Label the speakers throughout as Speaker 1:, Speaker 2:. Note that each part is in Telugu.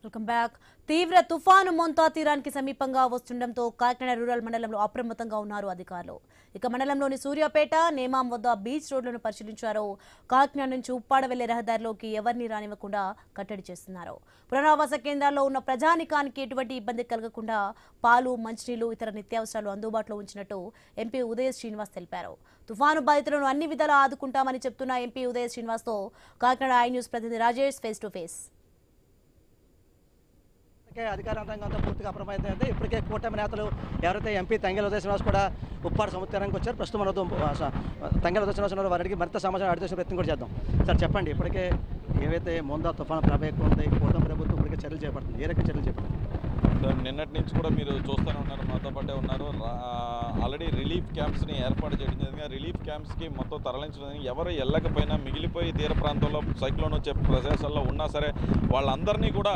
Speaker 1: Welcome back. తీవ్ర తుఫాను మోంతా తీరానికి సమీపంగా వస్తుండటంతో కాకినాడ రూరల్ మండలంలో అప్రమత్తంగా ఉన్నారు అధికారులు. ఇక మండలంలోని సూర్యాపేట, నేమాం వద్ద బీచ్ రోడ్లను పరిశీలించారు. కాకినాడ నుంచి ఉప్పాడ వెళ్లే రహదారిలోకి ఎవరిని రానివ్వకుండా కట్టడి చేస్తున్నారు. పునరావాస కేంద్రాల్లో ఉన్న ప్రజానికానికి ఎటువంటి ఇబ్బంది కలగకుండా పాలు, మంచినీళ్లు, ఇతర నిత్యావసరాలు అందుబాటులో ఉంచినట్టు ఎంపీ ఉదయ శ్రీనివాస్ తెలిపారు. తుఫాను బాధితులను అన్ని విధాలా ఆదుకుంటామని చెప్తున్న ఎంపీ ఉదయ శ్రీనివాస్తో కాకినాడ ఐ న్యూస్ ప్రతినిధి రాజేష్ ఫేస్ టు ఫేస్.
Speaker 2: అధికార యంత్రాంగంతో పూర్తిగా అప్రమత్తమైంది. ఇప్పటికే కూటమి నేతలు ఎవరైతే ఎంపీ తంగెల ఉదయ శ్రీనివాస్ కూడా ఉప్పాడ సముద్రానికి వచ్చారు. ప్రస్తుతం మనతో తంగెల ఉదయ శ్రీనివాస్ ఉన్నారు. వారికి మరింత సమాచారం అడిగే ప్రయత్నం కూడా చేద్దాం. సార్ చెప్పండి, ఇప్పటికే ఏవైతే మోందా తుఫాను ప్రభావం ఉంది, కూటమి ప్రభుత్వం ఇప్పటికే చర్యలు చేపడుతుంది, ఏ రకమైన చర్యలు చేపడుతుంది?
Speaker 3: నిన్నటి నుంచి కూడా మీరు చూస్తూనే ఉన్నారు, మాతో పాటే ఉన్నారు. ఆల్రెడీ రిలీఫ్ క్యాంప్స్ని ఏర్పాటు చేయడం జరిగింది. రిలీఫ్ క్యాంప్స్కి మొత్తం తరలించడం, ఎవరు వెళ్ళకపోయినా మిగిలిపోయి తీర ప్రాంతంలో సైక్లోన్ వచ్చే ప్రదేశాల్లో ఉన్నా సరే వాళ్ళందరినీ కూడా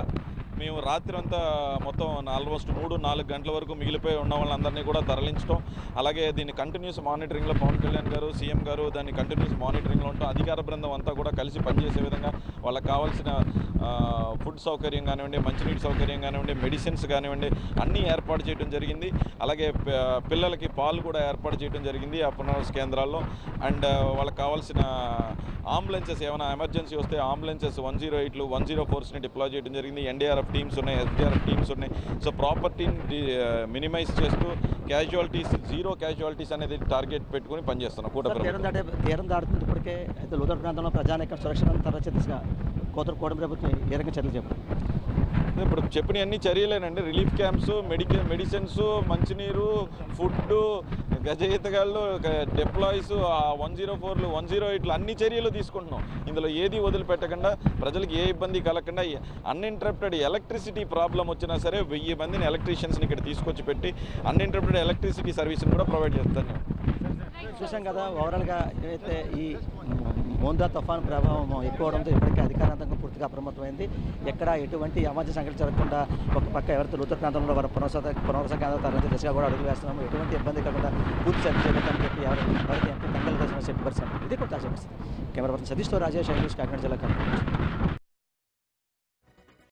Speaker 3: మేము రాత్రి అంతా మొత్తం ఆల్మోస్ట్ 3-4 గంటల వరకు మిగిలిపోయి ఉన్న వాళ్ళందరినీ కూడా తరలించడం, అలాగే దీన్ని కంటిన్యూస్ మానిటరింగ్లో పవన్ కళ్యాణ్ గారు, సీఎం గారు దాన్ని కంటిన్యూస్ మానిటరింగ్లో ఉంటాం. అధికార బృందం అంతా కూడా కలిసి పనిచేసే విధంగా వాళ్ళకి కావాల్సిన ఫుడ్ సౌకర్యం కానివ్వండి, మంచినీటి సౌకర్యం కానివ్వండి, మెడిసిన్స్ కానివ్వండి అన్నీ ఏర్పాటు చేయడం జరిగింది. అలాగే పిల్లలకి పాలు కూడా ఏర్పాటు చేయడం జరిగింది ఆ పునరావాస కేంద్రాల్లో. అండ్ వాళ్ళకి కావాల్సిన అంబులెన్సెస్, ఏమైనా ఎమర్జెన్సీ వస్తే అంబులెన్సెస్ 108లు 104స్ని డిప్లాయ్ చేయడం జరిగింది. ఎన్డీఆర్ఎఫ్ టీమ్స్ ఉన్నాయి, ఎస్డీఆర్ఎఫ్ టీమ్స్ ఉన్నాయి. సో ప్రాపర్టీని మినిమైజ్ చేస్తూ జీరో క్యాజువాలిటీస్ అనేది టార్గెట్ పెట్టుకుని పనిచేస్తున్నాం.
Speaker 2: తీరం దాటుతుంది ఇప్పటికే. అయితే లోతట్టు ప్రాంతంలో ప్రజానికం సురక్షణ తరచు దిశగా కూటమి ప్రభుత్వం ఏ రకంగా చర్యలు చేపట్టింది?
Speaker 3: ఇప్పుడు చెప్పిన అన్ని చర్యలేనండి. రిలీఫ్ క్యాంప్స్, మెడిసిన్స్, మంచినీరు, ఫుడ్, గజ ఈతగాళ్ళు, డిప్లాయ్స్, 104లు 108లు అన్ని చర్యలు తీసుకుంటున్నాం. ఇందులో ఏది వదిలిపెట్టకుండా ప్రజలకు ఏ ఇబ్బంది కలగకుండా అన్ఇంటరప్టెడ్ ఎలక్ట్రిసిటీ ప్రాబ్లం వచ్చినా సరే 1000 మందిని ఎలక్ట్రీషియన్స్ని ఇక్కడ తీసుకొచ్చి పెట్టి అన్ఇంటరప్టెడ్ ఎలక్ట్రిసిటీ సర్వీస్ని కూడా ప్రొవైడ్ చేస్తాను.
Speaker 2: చూసాం కదా, ఓవరాల్గా ఏదైతే ఈ మోందా తుఫాను ప్రభావం ఎక్కువ అవడంతో ఇప్పటికే అధికార యంత్రాంగం పూర్తిగా అప్రమత్తమైంది. ఎక్కడ ఎటువంటి అవాంఛ సంఘటనలు జరగకుండా ఒక పక్క ఎవరైతే లోతట్టు ప్రాంతంలో వారి పునరావాస కేంద్రాలు తరలించే దిశగా కూడా అడుగులు వేస్తున్నాము. ఎటువంటి ఇబ్బంది కాకుండా పూర్తి చర్య చేపట్టాలని చెప్పి ఎవరైతే ఎంపీ తంగెల ఉదయ శ్రీనివాస్ చెప్పి పరిస్థితి ఇది కూడా కెమెరా పర్సన్ సతీష్తో రాజేష్, ఐ న్యూస్, కాకినాడ జిల్లా.